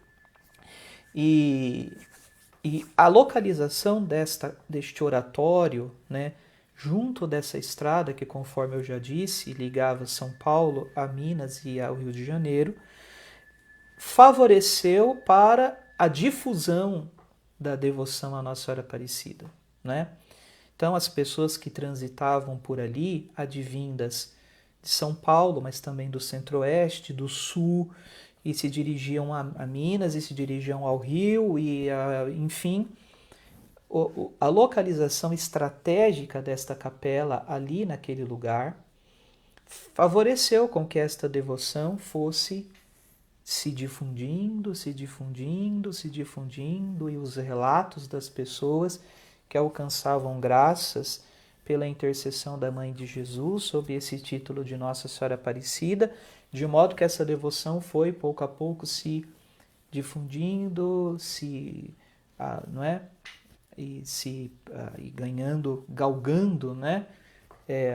E, e a localização deste oratório, né, junto dessa estrada que, conforme eu já disse, ligava São Paulo a Minas e ao Rio de Janeiro, favoreceu para a difusão da devoção à Nossa Senhora Aparecida, né? Então, as pessoas que transitavam por ali, advindas de São Paulo, mas também do Centro-Oeste, do Sul, e se dirigiam a Minas, e se dirigiam ao Rio, enfim, a localização estratégica desta capela ali naquele lugar favoreceu com que esta devoção fosse se difundindo, se difundindo, se difundindo, e os relatos das pessoas que alcançavam graças pela intercessão da Mãe de Jesus sob esse título de Nossa Senhora Aparecida, de modo que essa devoção foi pouco a pouco se difundindo, não é? E ganhando, galgando, né?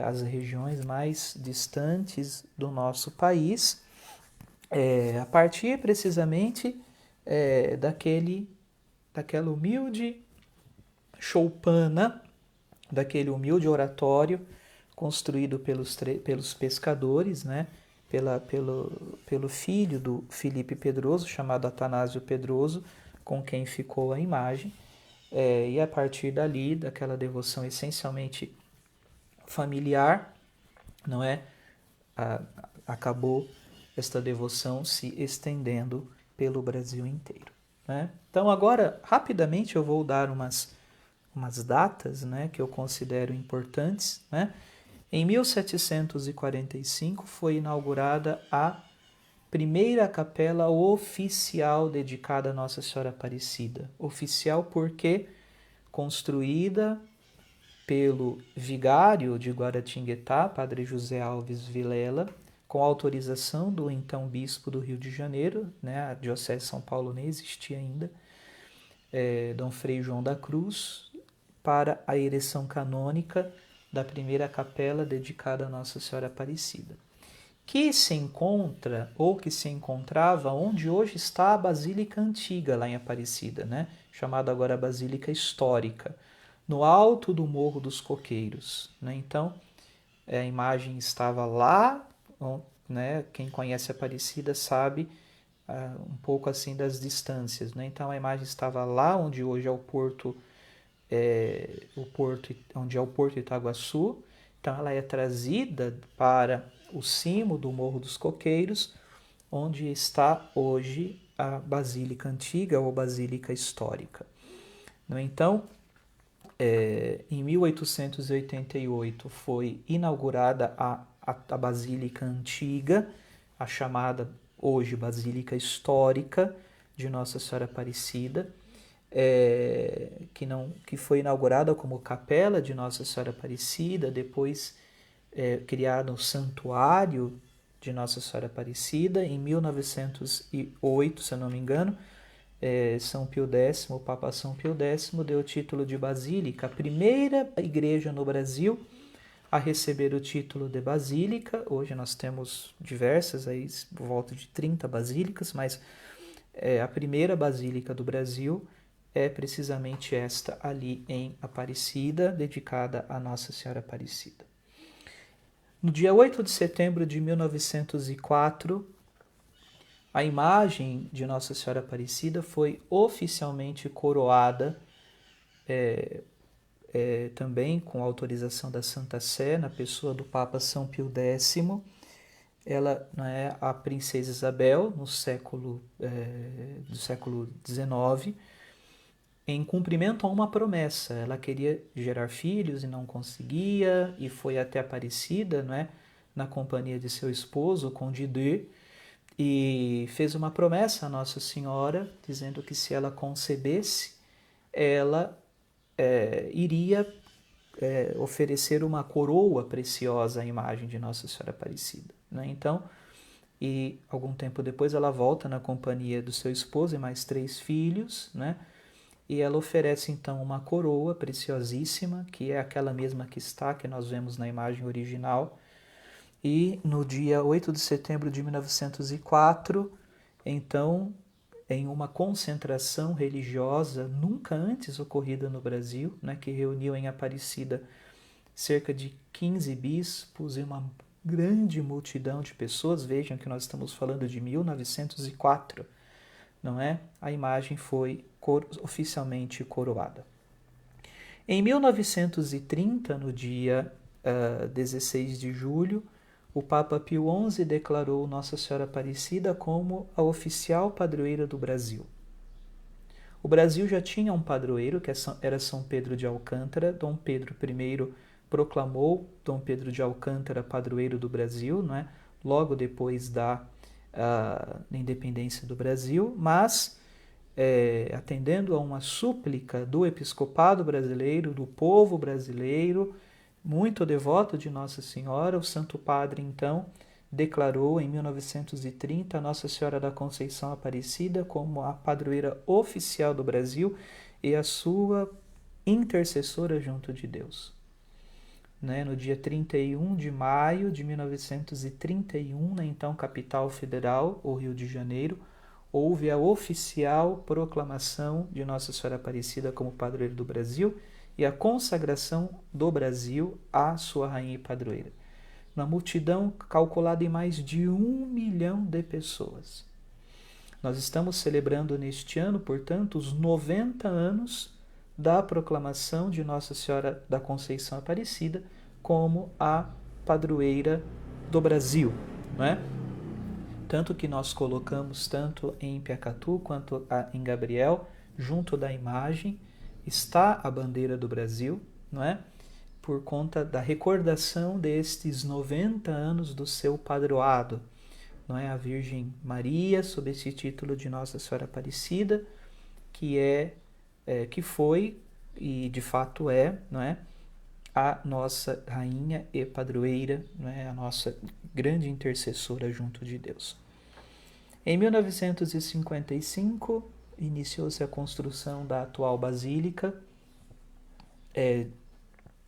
As regiões mais distantes do nosso país, a partir precisamente daquela humilde choupana, daquele humilde oratório construído pelos pescadores, né? Pelo filho do Filipe Pedroso, chamado Atanásio Pedroso, com quem ficou a imagem. E a partir dali, daquela devoção essencialmente familiar, não é? Acabou esta devoção se estendendo pelo Brasil inteiro, né? Então agora, rapidamente, eu vou dar umas datas, né, que eu considero importantes, né? Em 1745 foi inaugurada a primeira capela oficial dedicada a Nossa Senhora Aparecida. Oficial porque construída pelo vigário de Guaratinguetá, Padre José Alves Vilela, com autorização do então bispo do Rio de Janeiro, né? A Diocese de São Paulo nem existia ainda, Dom Frei João da Cruz, para a ereção canônica da primeira capela dedicada a Nossa Senhora Aparecida, que se encontra, ou que se encontrava, onde hoje está a Basílica Antiga, lá em Aparecida, né? Chamada agora Basílica Histórica, no alto do Morro dos Coqueiros, né? Então, a imagem estava lá, né? Quem conhece Aparecida sabe um pouco assim das distâncias, né? Então, a imagem estava lá onde hoje é o porto, onde é o Porto Itaguaçu. Então, ela é trazida para o cimo do Morro dos Coqueiros, onde está hoje a Basílica Antiga ou Basílica Histórica. Então, em 1888 foi inaugurada a Basílica Antiga, a chamada hoje Basílica Histórica de Nossa Senhora Aparecida, que foi inaugurada como capela de Nossa Senhora Aparecida, depois criado o Santuário de Nossa Senhora Aparecida em 1908, se eu não me engano. São Pio X, o Papa São Pio X, deu o título de Basílica, a primeira igreja no Brasil a receber o título de Basílica. Hoje nós temos diversas, aí, por volta de 30 basílicas, mas a primeira basílica do Brasil é precisamente esta ali em Aparecida, dedicada a Nossa Senhora Aparecida. No dia 8 de setembro de 1904, a imagem de Nossa Senhora Aparecida foi oficialmente coroada, também com autorização da Santa Sé, na pessoa do Papa São Pio X. Ela, né, a princesa Isabel, no do século XIX, em cumprimento a uma promessa. Ela queria gerar filhos e não conseguia, e foi até Aparecida, né, na companhia de seu esposo, o Conde de, e fez uma promessa à Nossa Senhora, dizendo que se ela concebesse, ela iria oferecer uma coroa preciosa à imagem de Nossa Senhora Aparecida. Né? Então, e algum tempo depois ela volta na companhia do seu esposo e mais 3 filhos, né? E ela oferece então uma coroa preciosíssima, que é aquela mesma que nós vemos na imagem original. E no dia 8 de setembro de 1904, então, em uma concentração religiosa nunca antes ocorrida no Brasil, né, que reuniu em Aparecida cerca de 15 bispos e uma grande multidão de pessoas. Vejam que nós estamos falando de 1904, não é? A imagem foi oficialmente coroada. Em 1930, no dia 16 de julho, o Papa Pio XI declarou Nossa Senhora Aparecida como a oficial padroeira do Brasil. O Brasil já tinha um padroeiro, que era São Pedro de Alcântara. Dom Pedro I proclamou Dom Pedro de Alcântara padroeiro do Brasil, não é? Logo depois da independência do Brasil, mas atendendo a uma súplica do episcopado brasileiro, do povo brasileiro, muito devoto de Nossa Senhora, o Santo Padre, então, declarou em 1930 Nossa Senhora da Conceição Aparecida como a padroeira oficial do Brasil e a sua intercessora junto de Deus. Né? No dia 31 de maio de 1931, na então capital federal, o Rio de Janeiro, houve a oficial proclamação de Nossa Senhora Aparecida como padroeira do Brasil e a consagração do Brasil à sua rainha e padroeira. Uma multidão calculada em mais de 1 milhão de pessoas. Nós estamos celebrando neste ano, portanto, os 90 anos da proclamação de Nossa Senhora da Conceição Aparecida como a padroeira do Brasil, não é? Tanto que nós colocamos tanto em Piacatu quanto em Gabriel, junto da imagem, está a bandeira do Brasil, não é? Por conta da recordação destes 90 anos do seu padroado, não é? A Virgem Maria, sob esse título de Nossa Senhora Aparecida, que foi e de fato não é? A nossa rainha e padroeira, não é? A nossa grande intercessora junto de Deus. Em 1955, iniciou-se a construção da atual Basílica,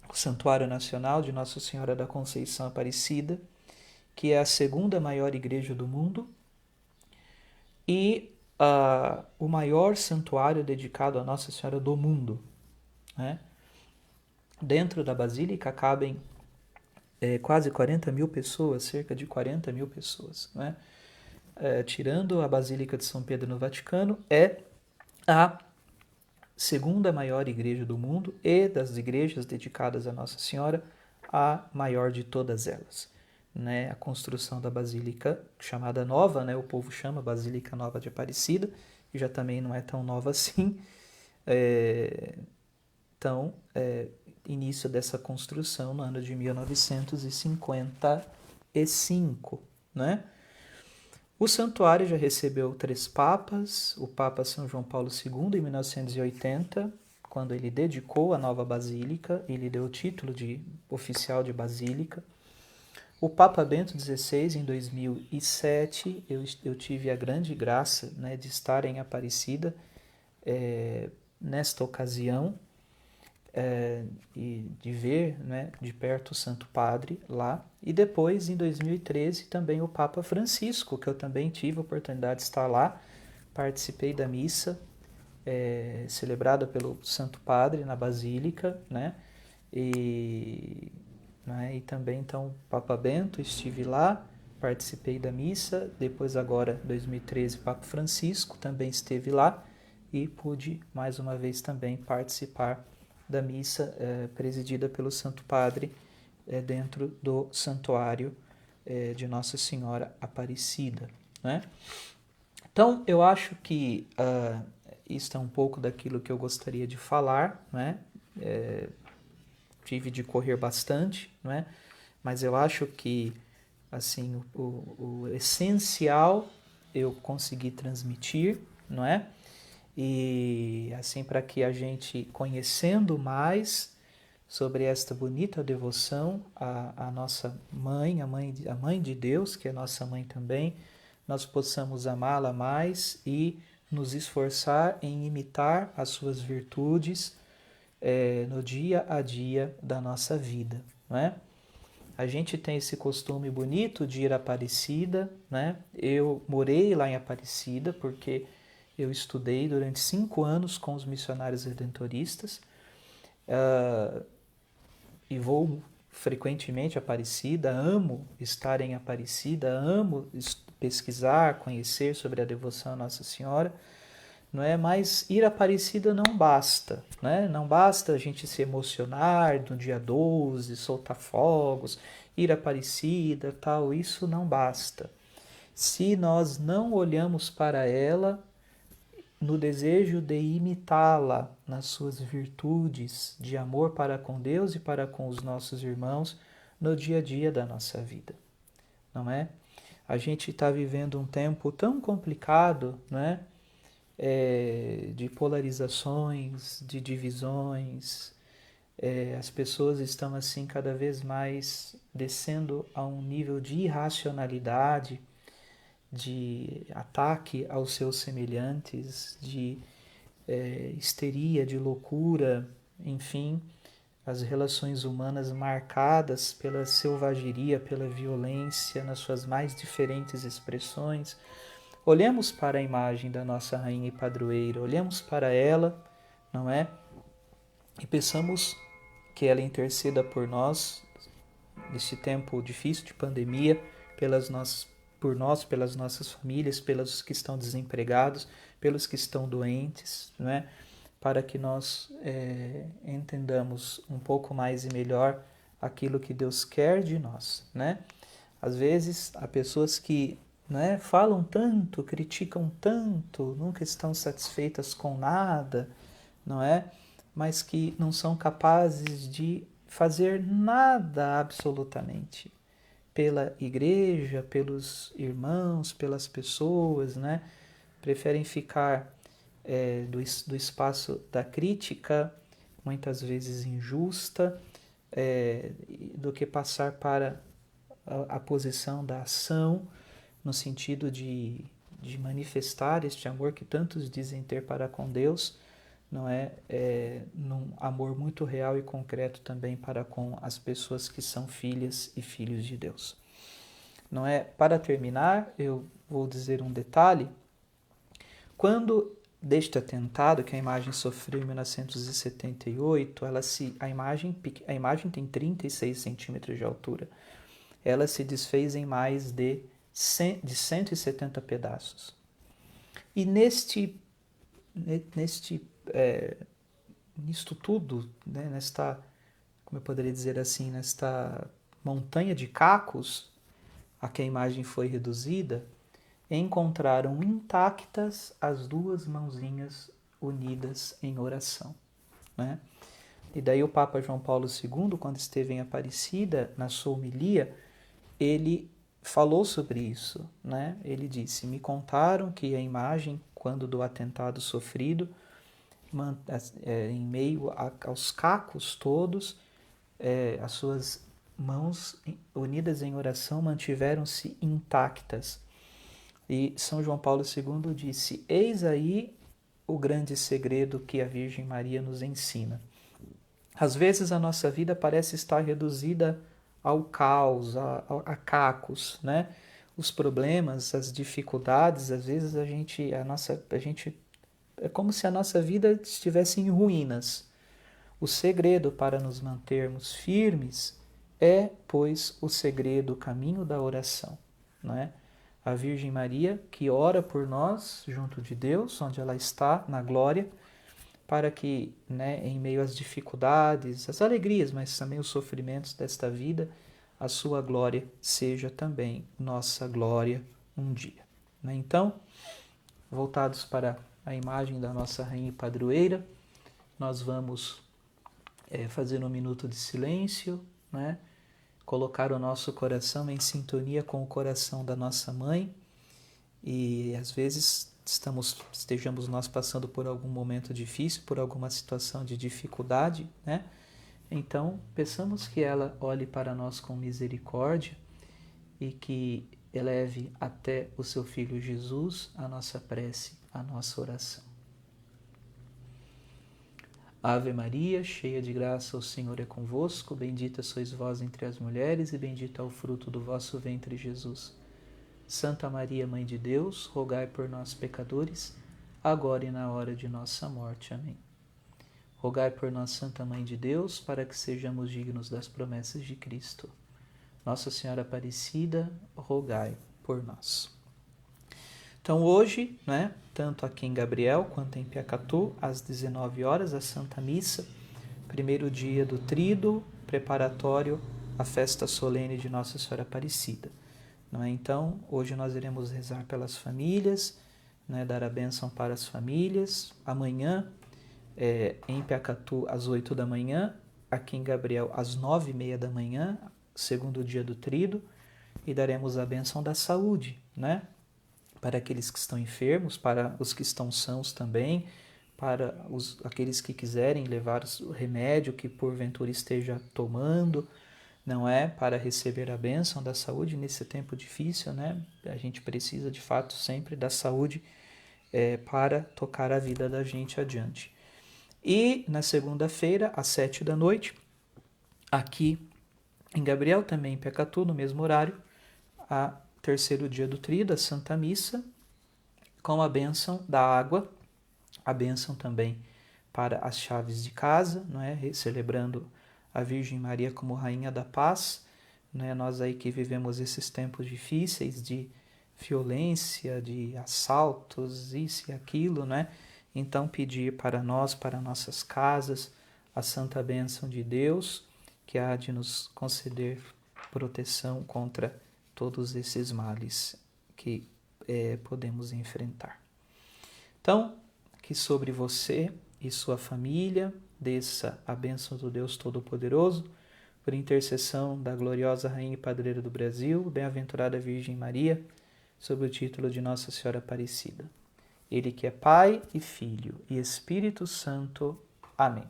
o Santuário Nacional de Nossa Senhora da Conceição Aparecida, que é a segunda maior igreja do mundo e o maior santuário dedicado a Nossa Senhora do mundo. Né? Dentro da Basílica cabem quase 40 mil pessoas, cerca de 40 mil pessoas. Né? Tirando a Basílica de São Pedro no Vaticano, é a segunda maior igreja do mundo e das igrejas dedicadas a Nossa Senhora, a maior de todas elas. Né? A construção da Basílica, chamada Nova, né? O povo chama Basílica Nova de Aparecida, que já também não é tão nova assim. Então, início dessa construção no ano de 1955, né? O santuário já recebeu 3 papas, o Papa São João Paulo II em 1980, quando ele dedicou a nova basílica, ele deu o título de oficial de basílica. O Papa Bento XVI em 2007, eu tive a grande graça, né, de estar em Aparecida nesta ocasião, e de ver, né, de perto o Santo Padre lá. E depois, em 2013, também o Papa Francisco, que eu também tive a oportunidade de estar lá, participei da missa celebrada pelo Santo Padre na Basílica, né? E né? E também, então, Papa Bento, estive lá, participei da missa, depois agora, 2013, Papa Francisco também esteve lá e pude, mais uma vez, também participar da missa presidida pelo Santo Padre dentro do santuário de Nossa Senhora Aparecida, né? Então, eu acho que isto é um pouco daquilo que eu gostaria de falar, né? Tive de correr bastante, né? Mas eu acho que assim o essencial eu consegui transmitir, não é? E assim para que a gente conhecendo mais sobre esta bonita devoção à nossa mãe, a mãe de Deus, que é nossa mãe também, nós possamos amá-la mais e nos esforçar em imitar as suas virtudes no dia a dia da nossa vida, não é? A gente tem esse costume bonito de ir a Aparecida, né? Eu morei lá em Aparecida porque eu estudei durante 5 anos com os missionários redentoristas e vou frequentemente a Aparecida, amo estar em Aparecida, amo pesquisar, conhecer sobre a devoção a Nossa Senhora, não é? Mas ir a Aparecida não basta, né? Não basta a gente se emocionar no dia 12, soltar fogos, ir a Aparecida, tal, isso não basta. Se nós não olhamos para ela no desejo de imitá-la nas suas virtudes de amor para com Deus e para com os nossos irmãos no dia a dia da nossa vida, não é? A gente está vivendo um tempo tão complicado, né? De polarizações, de divisões. As pessoas estão assim cada vez mais descendo a um nível de irracionalidade, de ataque aos seus semelhantes, de histeria, de loucura, enfim, as relações humanas marcadas pela selvageria, pela violência nas suas mais diferentes expressões. Olhemos para a imagem da nossa rainha e padroeira, olhemos para ela, não é? E peçamos que ela interceda por nós neste tempo difícil de pandemia, por nós, pelas nossas famílias, pelos que estão desempregados, pelos que estão doentes, não é? Para que nós entendamos um pouco mais e melhor aquilo que Deus quer de nós, né? Às vezes, há pessoas que falam tanto, criticam tanto, nunca estão satisfeitas com nada, não é? Mas que não são capazes de fazer nada absolutamente pela igreja, pelos irmãos, pelas pessoas, né? Preferem ficar do espaço da crítica, muitas vezes injusta, do que passar para a posição da ação, no sentido de manifestar este amor que tantos dizem ter para com Deus, não é? Num amor muito real e concreto também para com as pessoas que são filhas e filhos de Deus. Não é? Para terminar, eu vou dizer um detalhe. Quando deste atentado, que a imagem sofreu em 1978, a imagem tem 36 centímetros de altura. Ela se desfez em mais de 170 pedaços. E nisto tudo, né, como eu poderia dizer assim, nesta montanha de cacos a que a imagem foi reduzida, encontraram intactas as duas mãozinhas unidas em oração, né? E daí o Papa João Paulo II, quando esteve em Aparecida, na sua homilia, ele falou sobre isso, né? Ele disse: me contaram que a imagem, quando do atentado sofrido, em meio aos cacos todos, as suas mãos unidas em oração mantiveram-se intactas. E São João Paulo II disse: eis aí o grande segredo que a Virgem Maria nos ensina. Às vezes a nossa vida parece estar reduzida ao caos, a cacos, né? Os problemas, as dificuldades, às vezes a gente é como se a nossa vida estivesse em ruínas. O segredo para nos mantermos firmes É, pois, o segredo, o caminho da oração, não é? A Virgem Maria, que ora por nós junto de Deus, onde ela está, na glória, para que, né, em meio às dificuldades, às alegrias, mas também os sofrimentos desta vida, a sua glória seja também nossa glória um dia. Né? Então, voltados para a imagem da nossa Rainha e Padroeira, nós vamos fazer um minuto de silêncio, né? Colocar o nosso coração em sintonia com o coração da nossa mãe, e às vezes estejamos nós passando por algum momento difícil, por alguma situação de dificuldade, né? Então, peçamos que ela olhe para nós com misericórdia e que eleve até o seu Filho Jesus a nossa prece, a nossa oração. Ave Maria, cheia de graça, o Senhor é convosco, bendita sois vós entre as mulheres e bendito é o fruto do vosso ventre, Jesus. Santa Maria, Mãe de Deus, rogai por nós, pecadores, agora e na hora de nossa morte. Amém. Rogai por nós, Santa Mãe de Deus, para que sejamos dignos das promessas de Cristo. Nossa Senhora Aparecida, rogai por nós. Então hoje, né, tanto aqui em Gabriel quanto em Piacatu, às 19 horas, a Santa Missa, primeiro dia do Tríduo, preparatório à festa solene de Nossa Senhora Aparecida. Não é? Então, hoje nós iremos rezar pelas famílias, né, dar a bênção para as famílias. Amanhã, em Piacatu, às 8 da manhã, aqui em Gabriel, às 9h30 da manhã, segundo dia do Tríduo, e daremos a bênção da saúde, né? Para aqueles que estão enfermos, para os que estão sãos também, para aqueles que quiserem levar o remédio que porventura esteja tomando, não é? Para receber a bênção da saúde nesse tempo difícil, né? A gente precisa de fato sempre da saúde para tocar a vida da gente adiante. E na segunda-feira, às 7 da noite, aqui em Gabriel, também em Piacatu, no mesmo horário, a terceiro dia do Tríduo, a Santa Missa, com a bênção da água, a bênção também para as chaves de casa, não é? Celebrando a Virgem Maria como Rainha da Paz, né? Nós aí que vivemos esses tempos difíceis de violência, de assaltos, isso e aquilo, né? Então pedir para nós, para nossas casas, a santa bênção de Deus, que há de nos conceder proteção contra todos esses males que podemos enfrentar. Então, que sobre você e sua família desça a bênção do Deus Todo-Poderoso, por intercessão da gloriosa Rainha e Padroeira do Brasil, bem-aventurada Virgem Maria, sob o título de Nossa Senhora Aparecida. Ele que é Pai e Filho e Espírito Santo. Amém.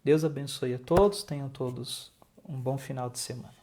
Deus abençoe a todos, tenham todos um bom final de semana.